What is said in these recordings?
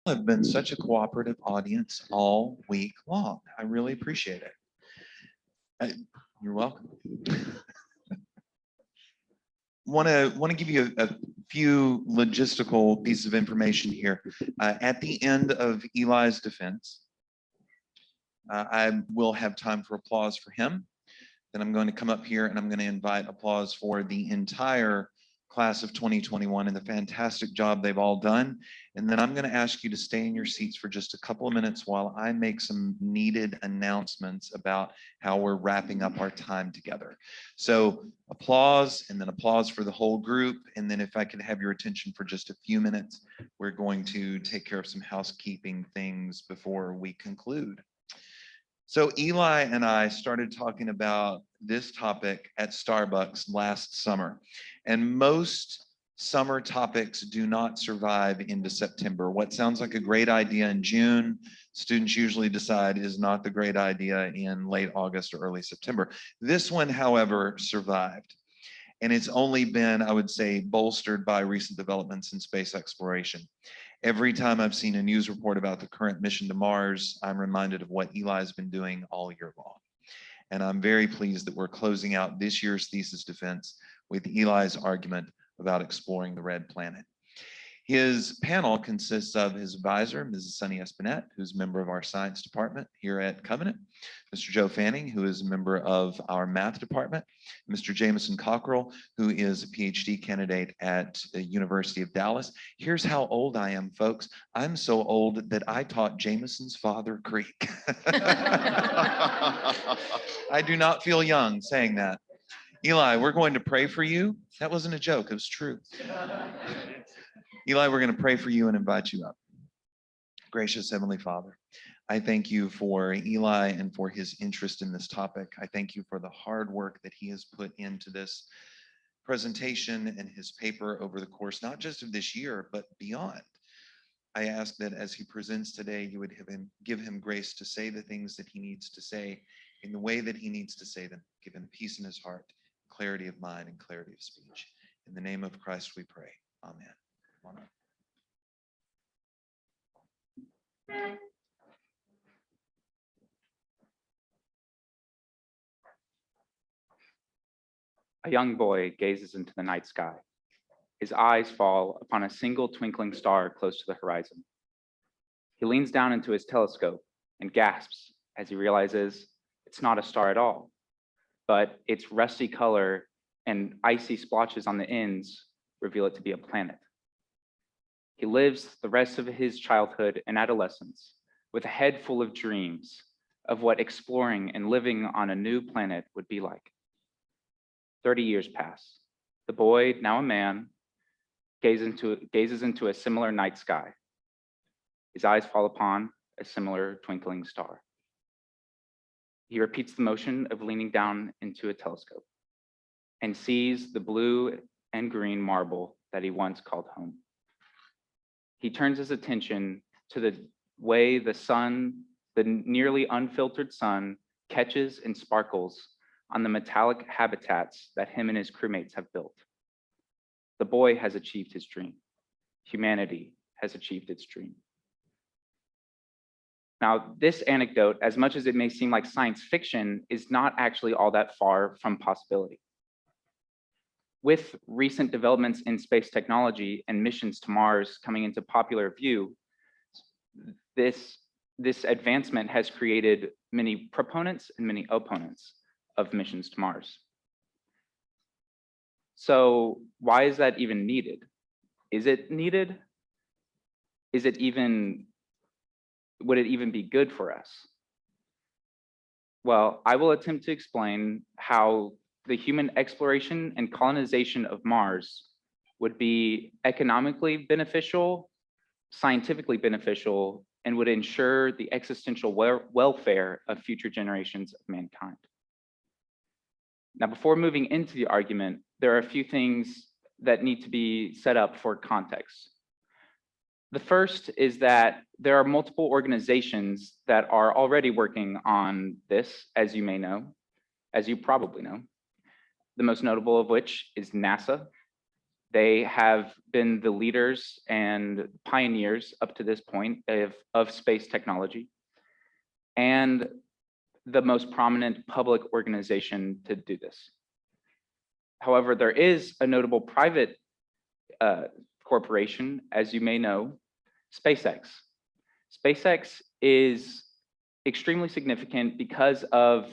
Have been such a cooperative audience all week long. I really appreciate it. You're welcome. Want to give you a few logistical pieces of information here. At the end of Eli's defense, I will have time for applause for him. Then I'm going to come up here and I'm going to invite applause for the entire class of 2021 and the fantastic job they've all done. And then I'm going to ask you to stay in your seats for just a couple of minutes while I make some needed announcements about how we're wrapping up our time together. So applause, and then applause for the whole group. And then if I could have your attention for just a few minutes, we're going to take care of some housekeeping things before we conclude. So Eli and I started talking about this topic at Starbucks last summer, and most summer topics do not survive into September. What sounds like a great idea in June, students usually decide is not the great idea in late August or early September. This one, however, survived. And it's only been, I would say, bolstered by recent developments in space exploration. Every time I've seen a news report about the current mission to Mars, I'm reminded of what Eli's been doing all year long. And I'm very pleased that we're closing out this year's thesis defense with Eli's argument about exploring the red planet. His panel consists of his advisor, Mrs. Sunny Espinette, who's a member of our science department here at Covenant, Mr. Joe Fanning, who is a member of our math department, Mr. Jameson Cockrell, who is a PhD candidate at the University of Dallas. Here's how old I am, folks. I'm so old that I taught Jameson's father Greek. I do not feel young saying that. Eli, we're going to pray for you. That wasn't a joke, it was true. Eli, we're going to pray for you and invite you up. Gracious Heavenly Father, I thank you for Eli and for his interest in this topic. I thank you for the hard work that he has put into this presentation and his paper over the course, not just of this year, but beyond. I ask that as he presents today, you would give him grace to say the things that he needs to say in the way that he needs to say them. Give him peace in his heart, clarity of mind, and clarity of speech. In the name of Christ we pray. Amen. A young boy gazes into the night sky. His eyes fall upon a single twinkling star close to the horizon. He leans down into his telescope and gasps as he realizes it's not a star at all, but its rusty color and icy splotches on the ends reveal it to be a planet. He lives the rest of his childhood and adolescence with a head full of dreams of what exploring and living on a new planet would be like. 30 years pass. The boy, now a man, gazes into a similar night sky. His eyes fall upon a similar twinkling star. He repeats the motion of leaning down into a telescope and sees the blue and green marble that he once called home. He turns his attention to the way the sun, the nearly unfiltered sun, catches and sparkles on the metallic habitats that him and his crewmates have built. The boy has achieved his dream. Humanity has achieved its dream. Now, this anecdote, as much as it may seem like science fiction, is not actually all that far from possibility. With recent developments in space technology and missions to Mars coming into popular view, this advancement has created many proponents and many opponents of missions to Mars. So why is that even needed? Is it needed? Would it even be good for us? Well, I will attempt to explain how the human exploration and colonization of Mars would be economically beneficial, scientifically beneficial, and would ensure the existential welfare of future generations of mankind. Now, before moving into the argument, there are a few things that need to be set up for context. The first is that there are multiple organizations that are already working on this, as you may know, as you probably know. The most notable of which is NASA, They have been the leaders and pioneers up to this point of space technology, and the most prominent public organization to do this. However, there is a notable private corporation, as you may know, SpaceX. SpaceX is extremely significant because of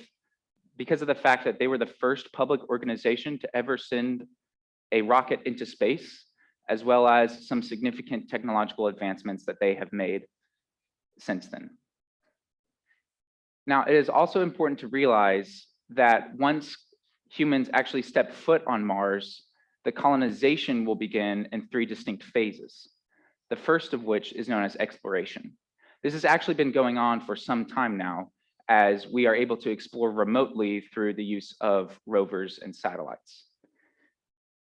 the fact that they were the first public organization to ever send a rocket into space, as well as some significant technological advancements that they have made since then. Now, it is also important to realize that once humans actually step foot on Mars, the colonization will begin in 3 distinct phases, the first of which is known as exploration. This has actually been going on for some time now, as we are able to explore remotely through the use of rovers and satellites.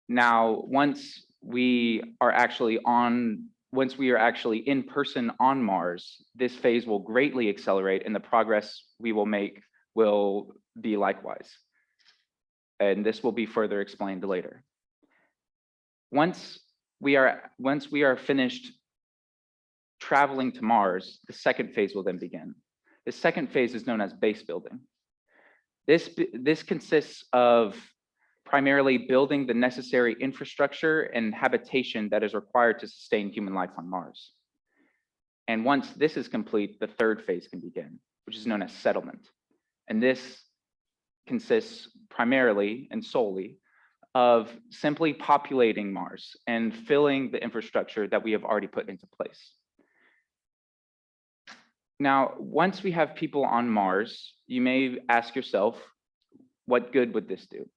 Now, once we are actually in person on Mars, this phase will greatly accelerate, and the progress we will make will be likewise. And this will be further explained later. Once we are finished traveling to Mars, the second phase will then begin. The second phase is known as base building. This consists of primarily building the necessary infrastructure and habitation that is required to sustain human life on Mars. And once this is complete, the third phase can begin, which is known as settlement. And this consists primarily and solely of simply populating Mars and filling the infrastructure that we have already put into place. Now, once we have people on Mars, you may ask yourself, what good would this do?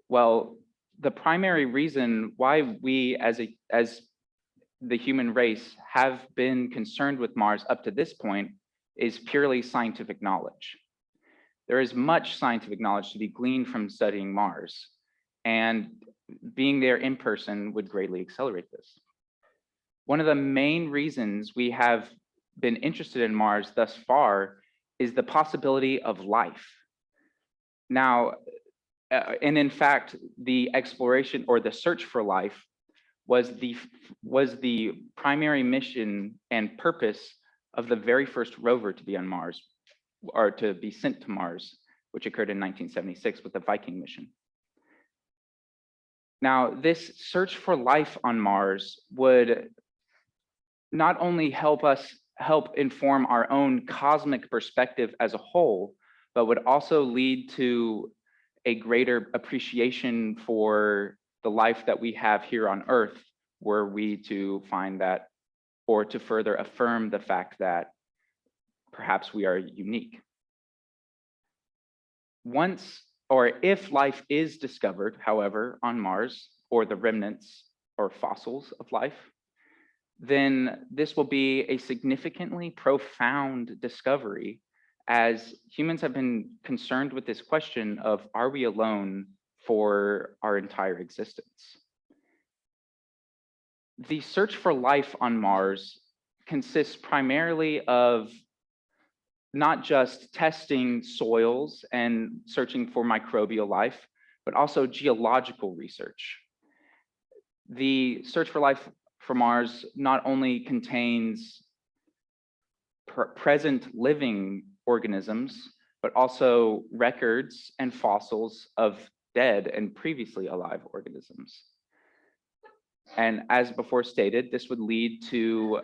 Well, the primary reason why we as the human race have been concerned with Mars up to this point is purely scientific knowledge. There is much scientific knowledge to be gleaned from studying Mars, and being there in person would greatly accelerate this. One of the main reasons we have been interested in Mars thus far is the possibility of life. Now, and in fact, the exploration or the search for life was the primary mission and purpose of the very first rover to be on Mars, or to be sent to Mars, which occurred in 1976 with the Viking mission. Now, this search for life on Mars would not only help inform our own cosmic perspective as a whole, but would also lead to a greater appreciation for the life that we have here on Earth, were we to find that, or to further affirm the fact that perhaps we are unique. Once, or if life is discovered, however, on Mars, or the remnants or fossils of life, then this will be a significantly profound discovery, as humans have been concerned with this question of, are we alone for our entire existence? The search for life on Mars consists primarily of not just testing soils and searching for microbial life, but also geological research. The search for life for Mars not only contains present living organisms, but also records and fossils of dead and previously alive organisms. And as before stated, this would lead to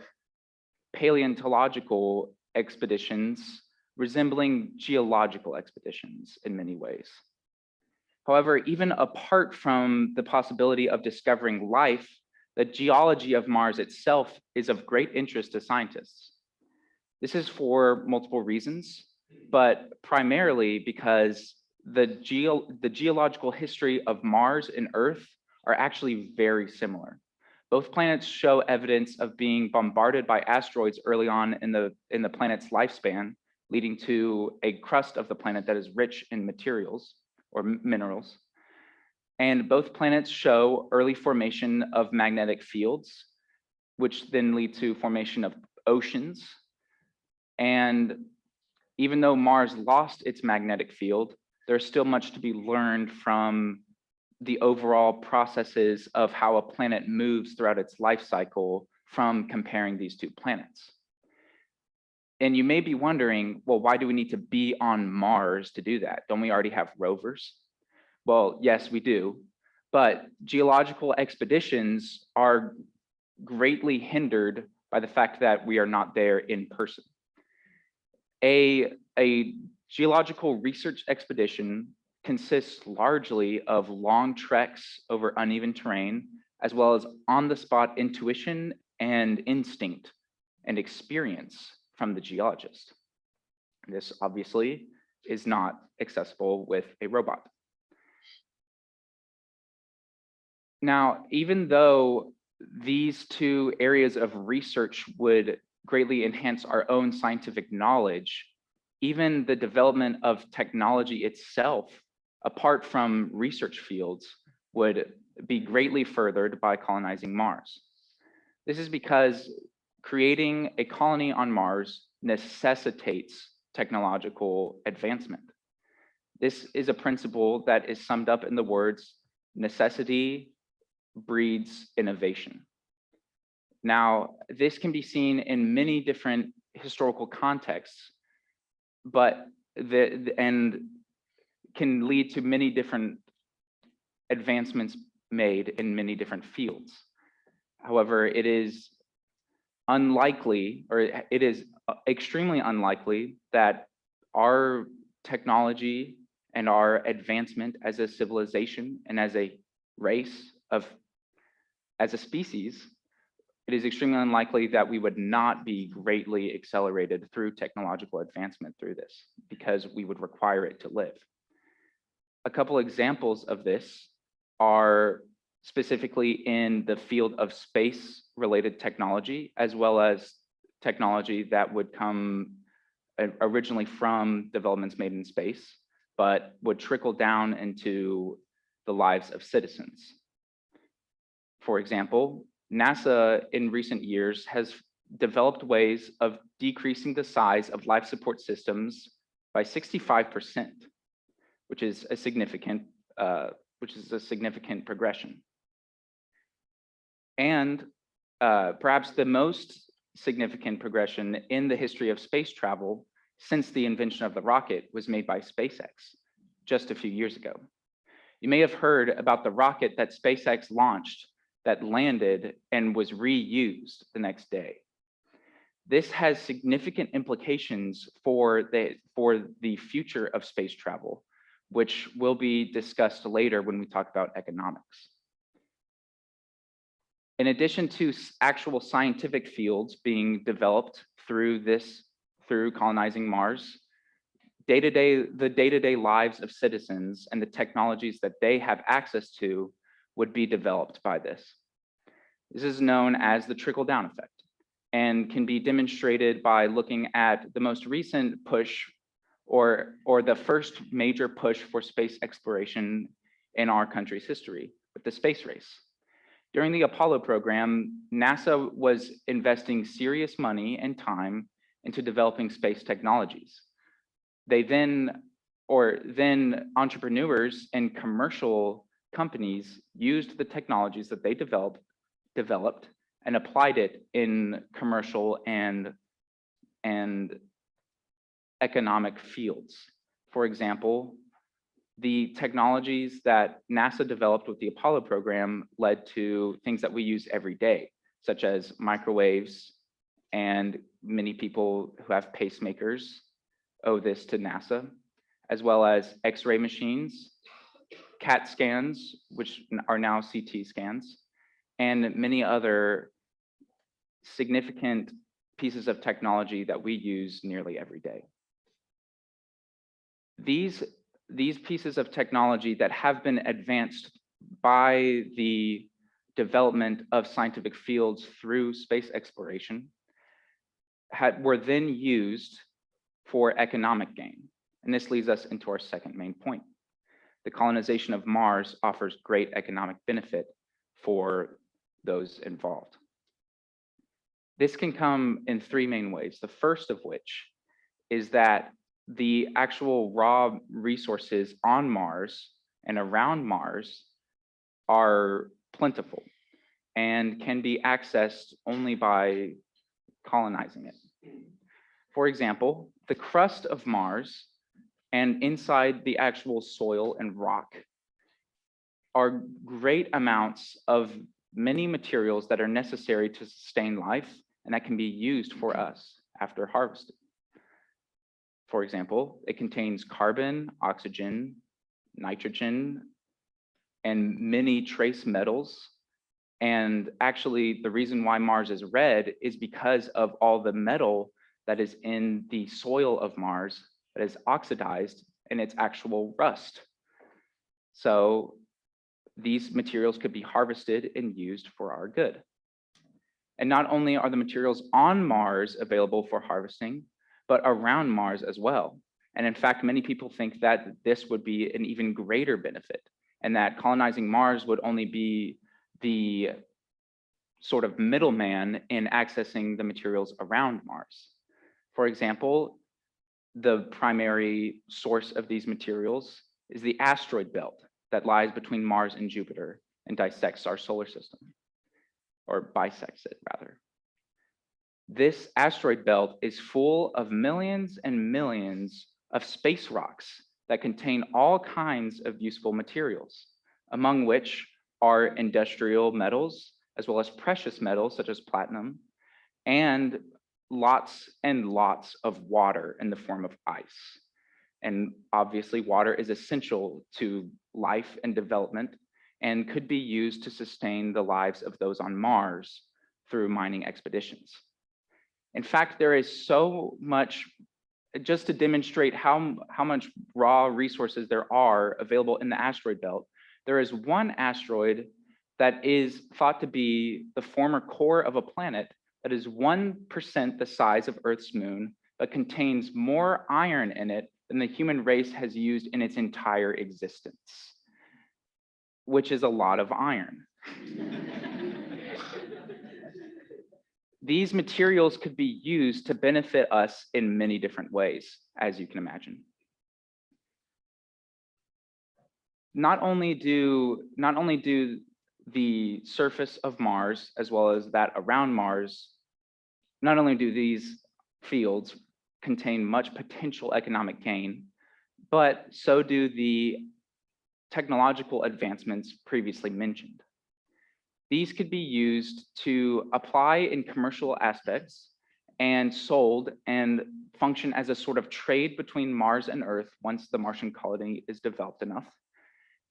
paleontological expeditions resembling geological expeditions in many ways. However, even apart from the possibility of discovering life, the geology of Mars itself is of great interest to scientists. This is for multiple reasons, but primarily because the geological history of Mars and Earth are actually very similar. Both planets show evidence of being bombarded by asteroids early on in the planet's lifespan, leading to a crust of the planet that is rich in materials or minerals. And both planets show early formation of magnetic fields, which then lead to formation of oceans. And even though Mars lost its magnetic field, there's still much to be learned from the overall processes of how a planet moves throughout its life cycle from comparing these two planets. And you may be wondering, well, why do we need to be on Mars to do that? Don't we already have rovers? Well, yes, we do. But geological expeditions are greatly hindered by the fact that we are not there in person. A geological research expedition consists largely of long treks over uneven terrain, as well as on-the-spot intuition and instinct and experience from the geologist. This obviously is not accessible with a robot. Now, even though these two areas of research would greatly enhance our own scientific knowledge, even the development of technology itself, apart from research fields, would be greatly furthered by colonizing Mars. This is because creating a colony on Mars necessitates technological advancement. This is a principle that is summed up in the words, necessity breeds innovation. Now, this can be seen in many different historical contexts, but and can lead to many different advancements made in many different fields. However, it is unlikely, or it is extremely unlikely, that our technology and our advancement as a civilization and as a race as a species, it is extremely unlikely that we would not be greatly accelerated through technological advancement through this, because we would require it to live. A couple examples of this are specifically in the field of space-related technology, as well as technology that would come originally from developments made in space, but would trickle down into the lives of citizens. For example, NASA in recent years has developed ways of decreasing the size of life support systems by 65%, which is a significant progression. And perhaps the most significant progression in the history of space travel since the invention of the rocket was made by SpaceX just a few years ago. You may have heard about the rocket that SpaceX launched that landed and was reused the next day. This has significant implications for the future of space travel, which will be discussed later when we talk about economics. In addition to actual scientific fields being developed through colonizing Mars, the day-to-day lives of citizens and the technologies that they have access to would be developed by this. This is known as the trickle-down effect and can be demonstrated by looking at the most recent push or the first major push for space exploration in our country's history with the space race. During the Apollo program, NASA was investing serious money and time into developing space technologies. Then entrepreneurs and commercial companies used the technologies that they developed and applied it in commercial and economic fields. For example, the technologies that NASA developed with the Apollo program led to things that we use every day, such as microwaves, and many people who have pacemakers owe this to NASA, as well as X-ray machines, CAT scans, which are now CT scans, and many other significant pieces of technology that we use nearly every day. These pieces of technology that have been advanced by the development of scientific fields through space exploration were then used for economic gain. And this leads us into our second main point. The colonization of Mars offers great economic benefit for those involved. This can come in three main ways. The first of which is that the actual raw resources on Mars and around Mars are plentiful and can be accessed only by colonizing it. For example, the crust of Mars and inside the actual soil and rock are great amounts of many materials that are necessary to sustain life and that can be used for us after harvested. For example, it contains carbon, oxygen, nitrogen, and many trace metals. And actually, the reason why Mars is red is because of all the metal that is in the soil of Mars that is oxidized in its actual rust. So these materials could be harvested and used for our good. And not only are the materials on Mars available for harvesting, but around Mars as well. And in fact, many people think that this would be an even greater benefit, and that colonizing Mars would only be the sort of middleman in accessing the materials around Mars. For example, the primary source of these materials is the asteroid belt that lies between Mars and Jupiter and dissects our solar system, or bisects it rather. This asteroid belt is full of millions and millions of space rocks that contain all kinds of useful materials, among which are industrial metals, as well as precious metals such as platinum, and lots of water in the form of ice. And obviously, water is essential to life and development and could be used to sustain the lives of those on Mars through mining expeditions. In fact, there is so much, just to demonstrate how much raw resources there are available in the asteroid belt, there is one asteroid that is thought to be the former core of a planet that is 1% the size of Earth's moon, but contains more iron in it than the human race has used in its entire existence, which is a lot of iron. These materials could be used to benefit us in many different ways, as you can imagine. Not only do the surface of Mars, as well as that around Mars, not only do these fields contain much potential economic gain, but so do the technological advancements previously mentioned. These could be used to apply in commercial aspects and sold and function as a sort of trade between Mars and Earth once the Martian colony is developed enough,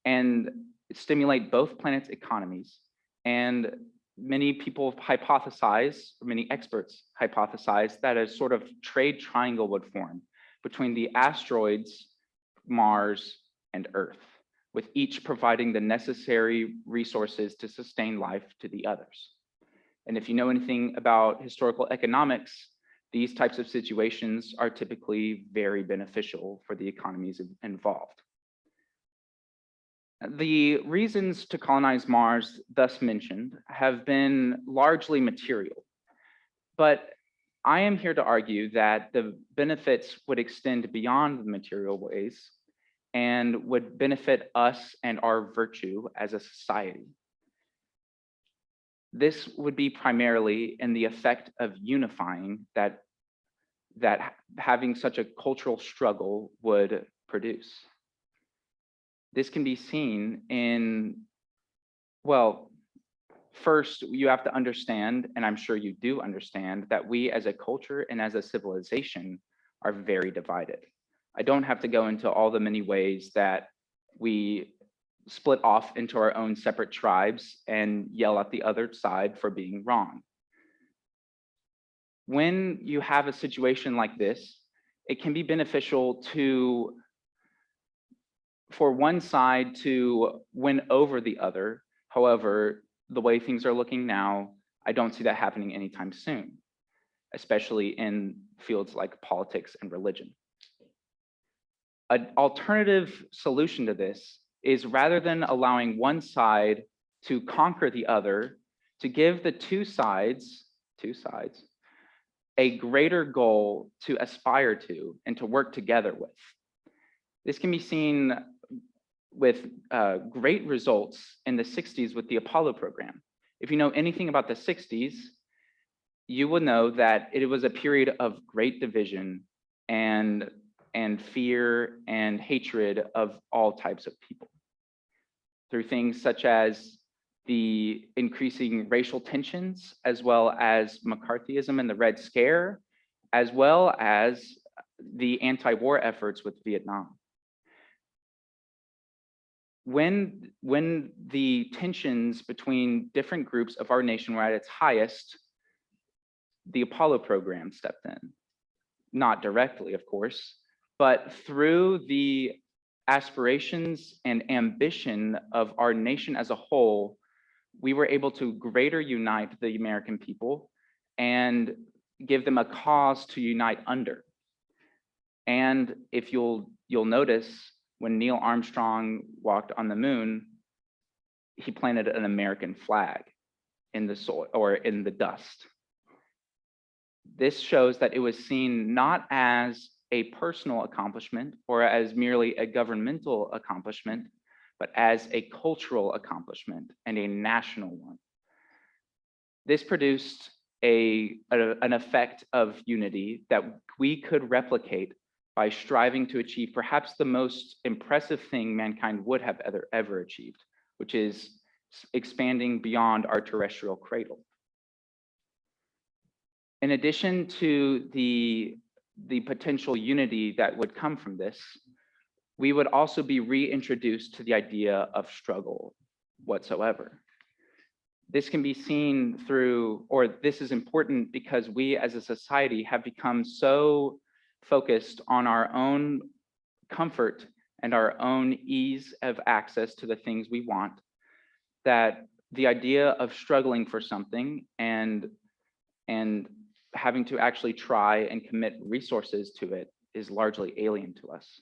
and stimulate both planets' economies. And many people hypothesize, or many experts hypothesize, that a sort of trade triangle would form between the asteroids, Mars, and Earth, with each providing the necessary resources to sustain life to the others. And if you know anything about historical economics, these types of situations are typically very beneficial for the economies involved. The reasons to colonize Mars thus mentioned have been largely material, but I am here to argue that the benefits would extend beyond the material ways and would benefit us and our virtue as a society. This would be primarily in the effect of unifying that having such a cultural struggle would produce. This can be seen in, well, first, you have to understand, and I'm sure you do understand, that we as a culture and as a civilization are very divided. I don't have to go into all the many ways that we split off into our own separate tribes and yell at the other side for being wrong. When you have a situation like this, it can be beneficial for one side to win over the other. However, the way things are looking now, I don't see that happening anytime soon, especially in fields like politics and religion. An alternative solution to this is, rather than allowing one side to conquer the other, to give the two sides a greater goal to aspire to and to work together with. This can be seen great results in the 60s with the Apollo program. If you know anything about the 60s, you will know that it was a period of great division and fear and hatred of all types of people, through things such as the increasing racial tensions, as well as McCarthyism and the Red Scare, as well as the anti-war efforts with Vietnam. When the tensions between different groups of our nation were at its highest, the Apollo program stepped in. Not directly, of course, but through the aspirations and ambition of our nation as a whole, we were able to greater unite the American people and give them a cause to unite under. And if you'll notice, when Neil Armstrong walked on the moon, he planted an American flag in the soil or in the dust. This shows that it was seen not as a personal accomplishment or as merely a governmental accomplishment, but as a cultural accomplishment and a national one. This produced an effect of unity that we could replicate by striving to achieve perhaps the most impressive thing mankind would have ever achieved, which is expanding beyond our terrestrial cradle. In addition to the potential unity that would come from this, we would also be reintroduced to the idea of struggle whatsoever. This can be seen through, or this is important because we as a society have become so focused on our own comfort and our own ease of access to the things we want, that the idea of struggling for something and having to actually try and commit resources to it is largely alien to us.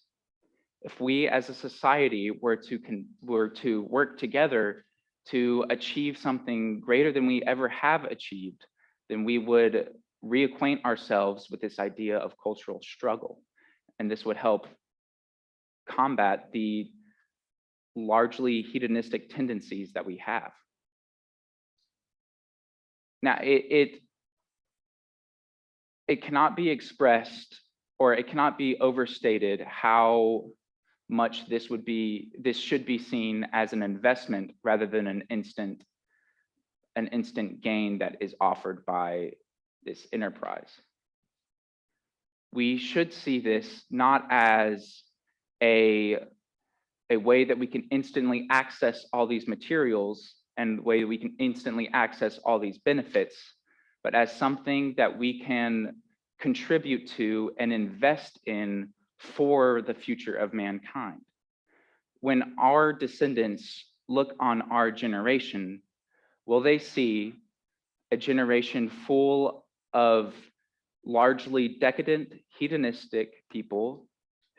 If we as a society were to work together to achieve something greater than we ever have achieved, then we would reacquaint ourselves with this idea of cultural struggle. And this would help combat the largely hedonistic tendencies that we have. Now, it cannot be expressed, or it cannot be overstated how much this should be seen as an investment rather than an instant gain that is offered by this enterprise. We should see this not as a way that we can instantly access all these materials and the way that we can instantly access all these benefits, but as something that we can contribute to and invest in for the future of mankind. When our descendants look on our generation, will they see a generation full of largely decadent, hedonistic people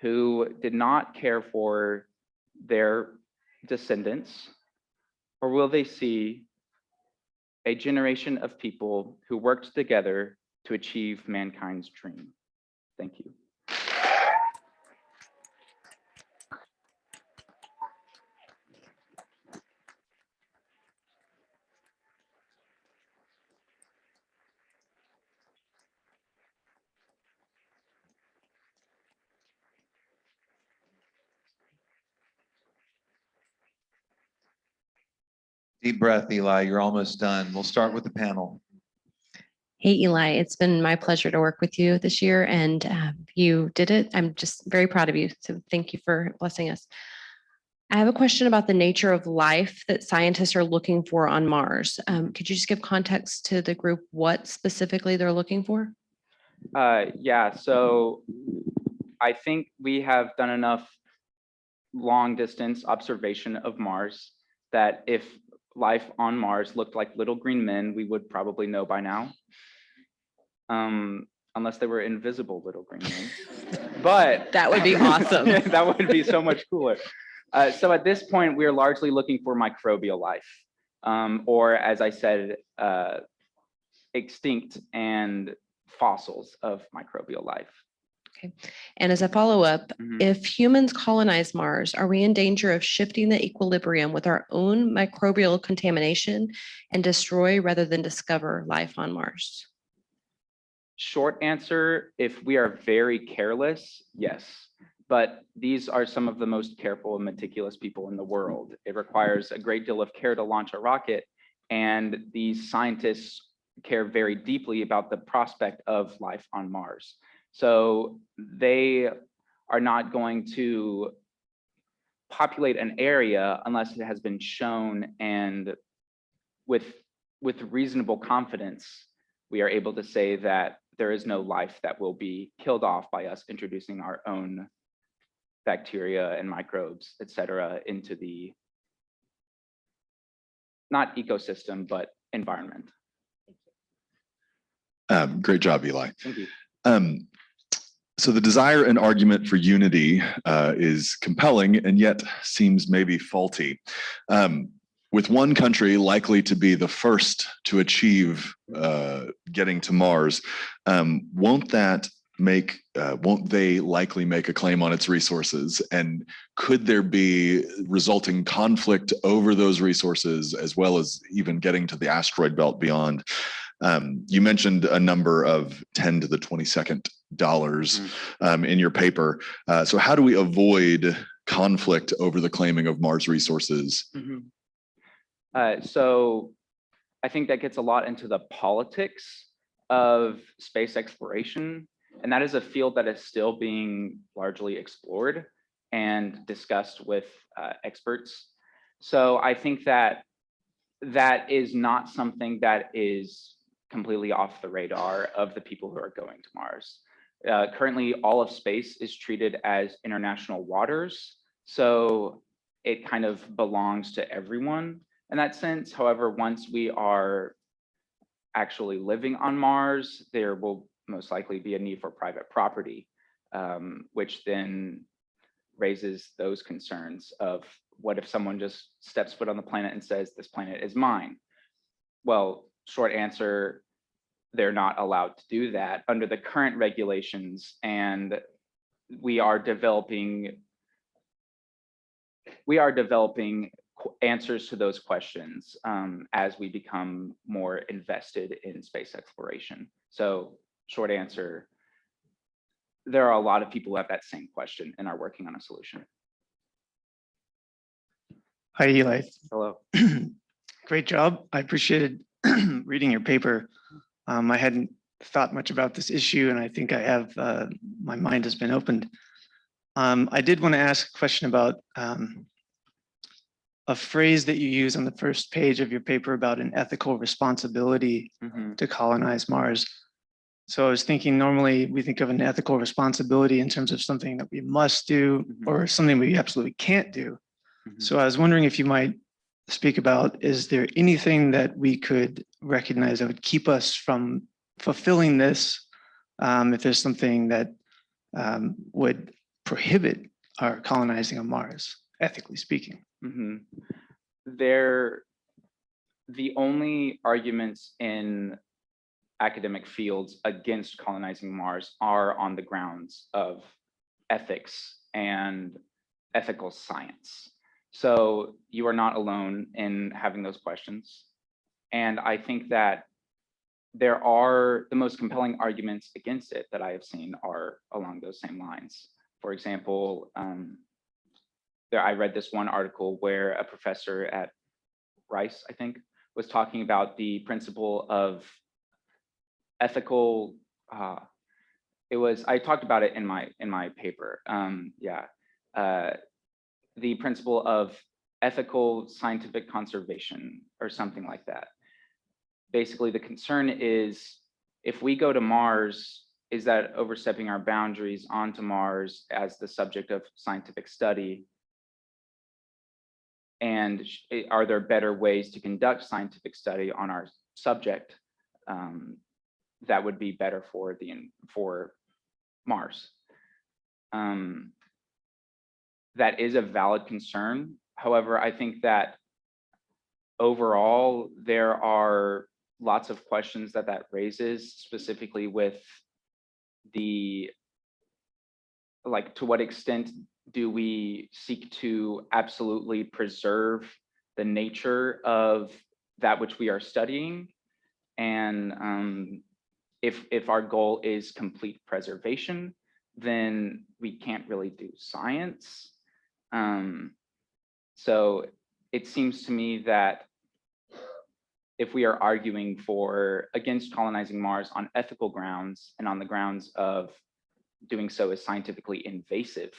who did not care for their descendants? Or will they see a generation of people who worked together to achieve mankind's dream? Thank you. Deep breath, Eli. You're almost done. We'll start with the panel. Hey, Eli, it's been my pleasure to work with you this year, and you did it. I'm just very proud of you. So thank you for blessing us. I have a question about the nature of life that scientists are looking for on Mars. Could you just give context to the group, what specifically they're looking for? Yeah, so I think we have done enough long distance observation of Mars that if life on Mars looked like little green men, we would probably know by now. Unless they were invisible little green men. But that would be awesome. Yeah, that would be so much cooler. So at this point, we are largely looking for microbial life, or as I said, extinct and fossils of microbial life. Okay. And as a follow-up, Mhm. if humans colonize Mars, are we in danger of shifting the equilibrium with our own microbial contamination and destroy rather than discover life on Mars? Short answer, if we are very careless, yes. But these are some of the most careful and meticulous people in the world. It requires a great deal of care to launch a rocket, and these scientists care very deeply about the prospect of life on Mars. So they are not going to populate an area unless it has been shown, and with reasonable confidence, we are able to say that there is no life that will be killed off by us introducing our own bacteria and microbes, et cetera, into the, not ecosystem, but environment. Great job, Eli. Thank you. So the desire and argument for unity is compelling and yet seems maybe faulty. With one country likely to be the first to achieve getting to Mars, won't they likely make a claim on its resources? And could there be resulting conflict over those resources, as well as even getting to the asteroid belt beyond? You mentioned a number of 10 to the 22nd dollars in your paper. So how do we avoid conflict over the claiming of Mars resources? So I think that gets a lot into the politics of space exploration. And that is a field that is still being largely explored and discussed with experts. So I think that that is not something that is completely off the radar of the people who are going to Mars. Currently, all of space is treated as international waters. So it kind of belongs to everyone in that sense. However, once we are actually living on Mars, there will most likely be a need for private property, which then raises those concerns of what if someone just steps foot on the planet and says, this planet is mine? Well, short answer, they're not allowed to do that under the current regulations, and we are developing answers to those questions as we become more invested in space exploration. So short answer, there are a lot of people who have that same question and are working on a solution. Hi, Eli. Hello. Great job. I appreciated reading your paper. I hadn't thought much about this issue, and I think I have, my mind has been opened. I did want to ask a question about a phrase that you use on the first page of your paper about an ethical responsibility to colonize Mars. So I was thinking, normally we think of an ethical responsibility in terms of something that we must do or something we absolutely can't do. So I was wondering if you might speak about, is there anything that we could recognize that would keep us from fulfilling this, if there's something that would prohibit our colonizing of Mars, ethically speaking? The only arguments in academic fields against colonizing Mars are on the grounds of ethics and ethical science. So you are not alone in having those questions. And I think that there are the most compelling arguments against it that I have seen are along those same lines. For example, I read this one article where a professor at Rice, I think, was talking about the principle of ethical, I talked about it in my paper. The principle of ethical scientific conservation or something like that. Basically, the concern is if we go to Mars, is that overstepping our boundaries onto Mars as the subject of scientific study? And are there better ways to conduct scientific study on our subject that would be better for Mars? That is a valid concern. However, I think that overall, there are lots of questions that raises, specifically with the like, to what extent do we seek to absolutely preserve the nature of that which we are studying? And if our goal is complete preservation, then we can't really do science. So it seems to me that if we are arguing against colonizing Mars on ethical grounds and on the grounds of doing so is scientifically invasive,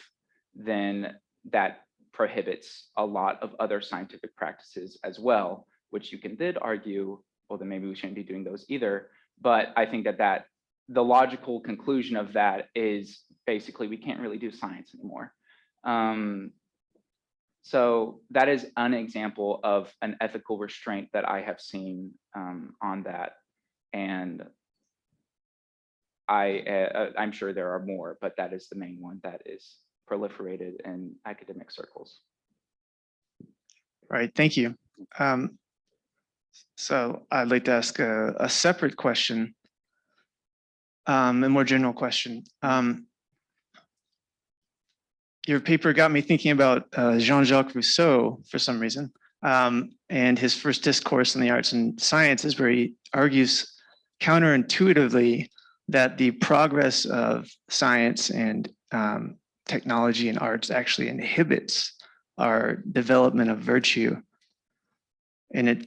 then that prohibits a lot of other scientific practices as well, which you can then argue, well, then maybe we shouldn't be doing those either. But I think that the logical conclusion of that is basically we can't really do science anymore. So that is an example of an ethical restraint that I have seen on that. And I'm sure there are more, but that is the main one that is proliferated in academic circles. Right, thank you. So I'd like to ask a separate question, a more general question. Your paper got me thinking about Jean-Jacques Rousseau for some reason, and his first discourse on the arts and sciences, where he argues counterintuitively that the progress of science and technology and arts actually inhibits our development of virtue. And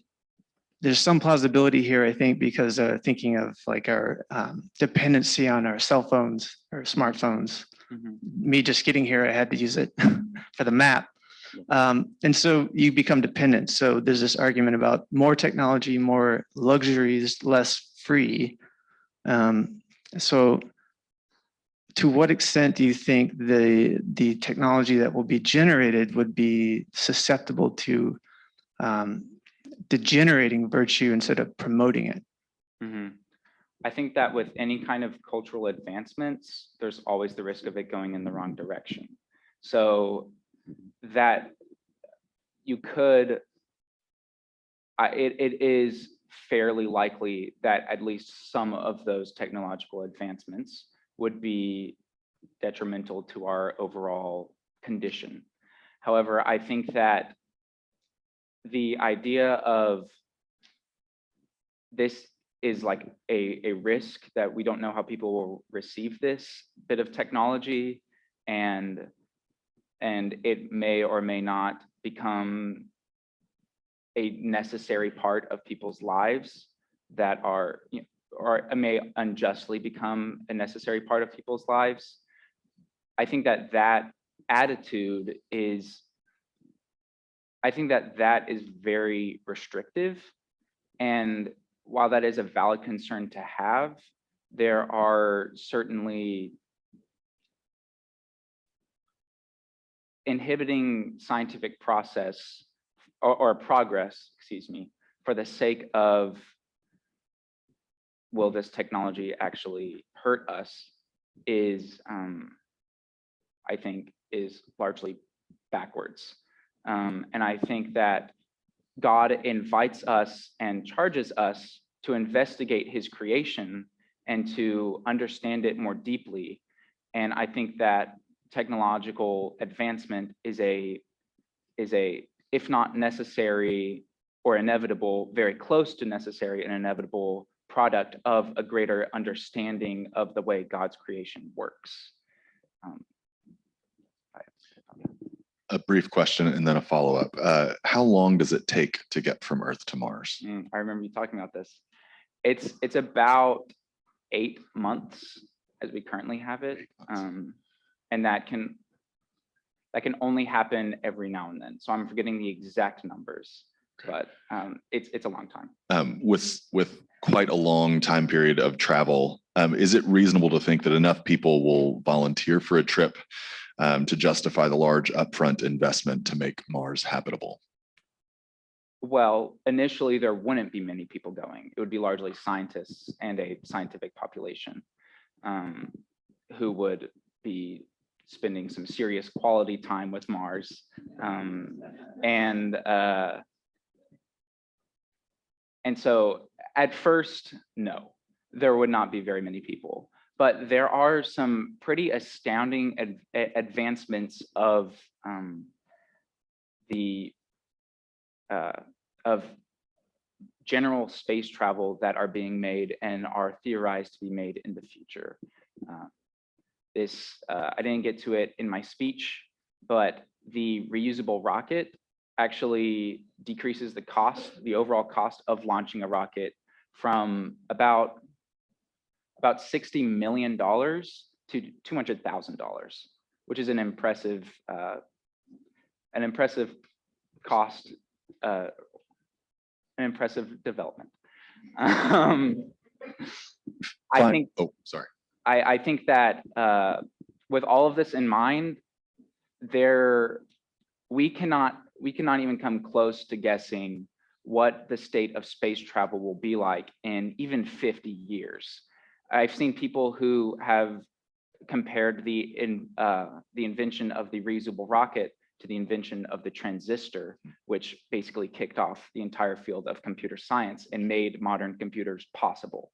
there's some plausibility here, I think, because thinking of like our dependency on our cell phones or smartphones. Me just getting here, I had to use it for the map. And so you become dependent. So there's this argument about more technology, more luxuries, less free. So to what extent do you think the technology that will be generated would be susceptible to degenerating virtue instead of promoting it? I think that with any kind of cultural advancements, there's always the risk of it going in the wrong direction. So that you could, it is fairly likely that at least some of those technological advancements would be detrimental to our overall condition. However, I think that the idea of this is like a risk that we don't know how people will receive this bit of technology, and it may or may not become a necessary part of people's lives that are, or it may unjustly become a necessary part of people's lives. I think that attitude is, I think that is very restrictive. And while that is a valid concern to have, there are certainly inhibiting scientific process or progress, excuse me, for the sake of, will this technology actually hurt us, is, I think, is largely backwards. And I think that God invites us and charges us to investigate his creation and to understand it more deeply. And I think that technological advancement is a, if not necessary or inevitable, very close to necessary and inevitable product of a greater understanding of the way God's creation works. A brief question and then a follow-up. How long does it take to get from Earth to Mars? I remember you talking about this. It's about 8 months as we currently have it. And that can only happen every now and then. So I'm forgetting the exact numbers, but it's a long time. With quite a long time period of travel, is it reasonable to think that enough people will volunteer for a trip to justify the large upfront investment to make Mars habitable? Well, initially there wouldn't be many people going. It would be largely scientists and a scientific population who would be spending some serious quality time with Mars. And so at first, no, there would not be very many people. but there are some pretty astounding advancements of of general space travel that are being made and are theorized to be made in the future. I didn't get to it in my speech, but the reusable rocket actually decreases the overall cost of launching a rocket from about $60 million to $200,000, which is an impressive cost, an impressive development. I think. Oh, sorry. I think that with all of this in mind, we cannot even come close to guessing what the state of space travel will be like in even 50 years. I've seen people who have compared the invention of the reusable rocket to the invention of the transistor, which basically kicked off the entire field of computer science and made modern computers possible.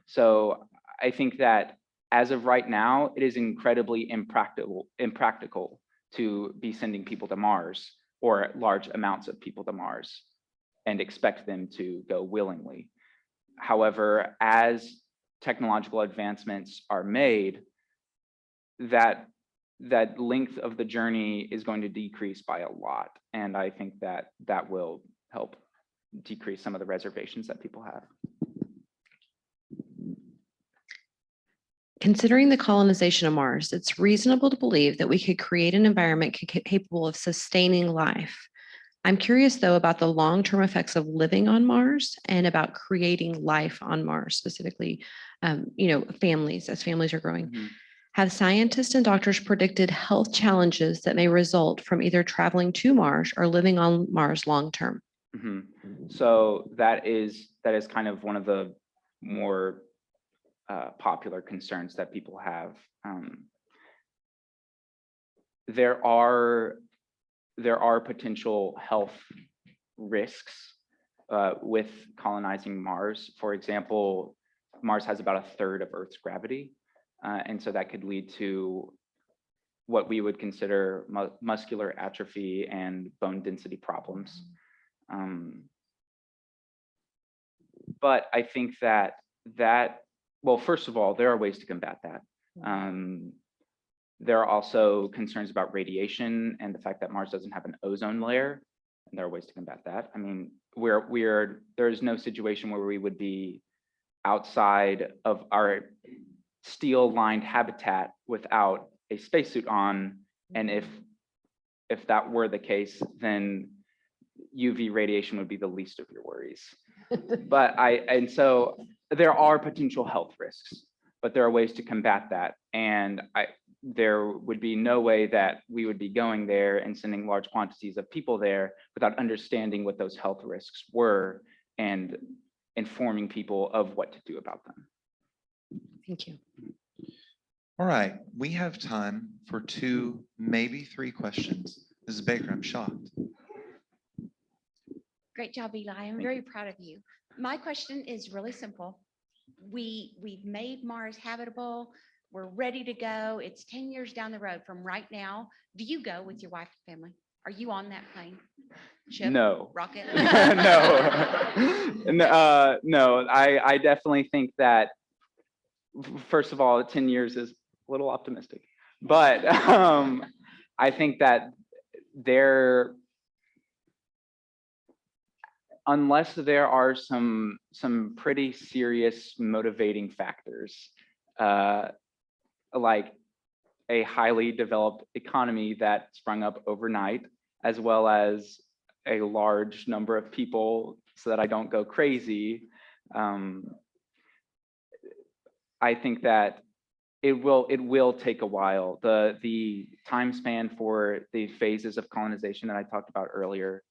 So I think that as of right now, it is incredibly impractical to be sending people to Mars, or large amounts of people to Mars, and expect them to go willingly. However, as technological advancements are made, that length of the journey is going to decrease by a lot. And I think that will help decrease some of the reservations that people have. Considering the colonization of Mars, it's reasonable to believe that we could create an environment capable of sustaining life. I'm curious, though, about the long-term effects of living on Mars and about creating life on Mars, specifically, families, as families are growing. Mm-hmm. Have scientists and doctors predicted health challenges that may result from either traveling to Mars or living on Mars long-term? Mm-hmm. So that is kind of one of the more popular concerns that people have. There are potential health risks with colonizing Mars. For example, Mars has about 1/3 of Earth's gravity, and so that could lead to what we would consider muscular atrophy and bone density problems. But I think that well, first of all, there are ways to combat that. There are also concerns about radiation and the fact that Mars doesn't have an ozone layer, and there are ways to combat that. I mean, there is no situation where we would be outside of our steel-lined habitat without a spacesuit on, and if that were the case, then UV radiation would be the least of your worries. And so there are potential health risks, but there are ways to combat that. And there would be no way that we would be going there and sending large quantities of people there without understanding what those health risks were and informing people of what to do about them. Thank you. All right, we have time for 2, maybe 3 questions. Mrs. Baker, I'm shocked. Great job, Eli. I'm very proud of you. My question is really simple. We've made Mars habitable. We're ready to go. It's 10 years down the road from right now. Do you go with your wife and family? Are you on that plane? Ship? No. Rocket? No. I definitely think that, first of all, 10 years is a little optimistic, but I think that unless there are some pretty serious motivating factors, like a highly developed economy that sprung up overnight, as well as a large number of people so that I don't go crazy, I think that it will take a while. The time span for the phases of colonization that I talked about earlier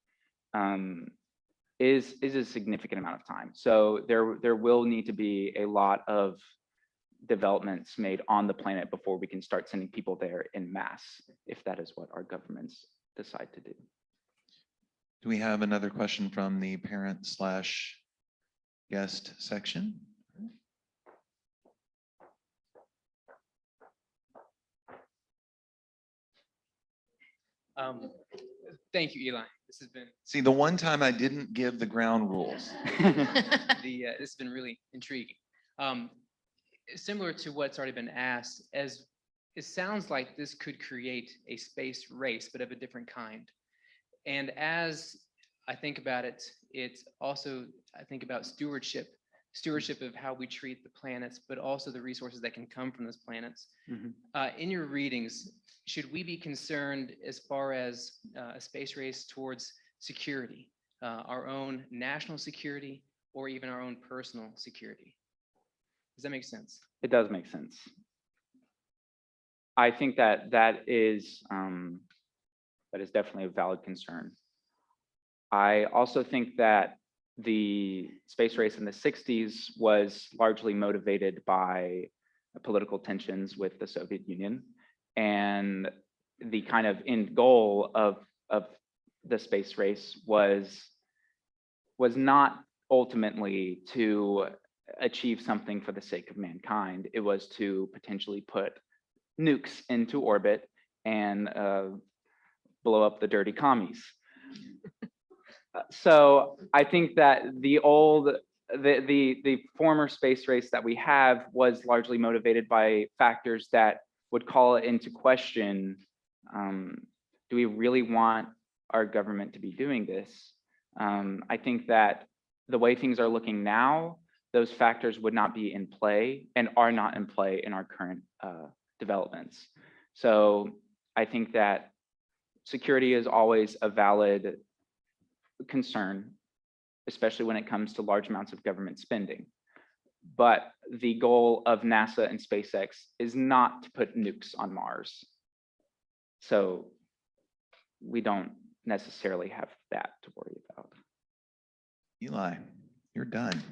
is a significant amount of time. So there will need to be a lot of developments made on the planet before we can start sending people there in mass, if that is what our governments decide to do. Do we have another question from the parent/guest section? Thank you, Eli. This has been See, the one time I didn't give the ground rules. this has been really intriguing. Similar to what's already been asked, as it sounds like this could create a space race, but of a different kind. And as I think about it, it's also, I think about stewardship of how we treat the planets, but also the resources that can come from those planets. In your readings, should we be concerned as far as a space race towards security, our own national security, or even our own personal security? Does that make sense? It does make sense. I think that is definitely a valid concern. I also think that the space race in the 60s was largely motivated by political tensions with the Soviet Union, and the kind of end goal of the space race was not ultimately to achieve something for the sake of mankind. It was to potentially put nukes into orbit and blow up the dirty commies. So I think that the former space race that we have was largely motivated by factors that would call it into question. Do we really want our government to be doing this? I think that the way things are looking now, those factors would not be in play and are not in play in our current developments. So I think that security is always a valid concern, especially when it comes to large amounts of government spending. But the goal of NASA and SpaceX is not to put nukes on Mars. So we don't necessarily have that to worry about. Eli, you're done.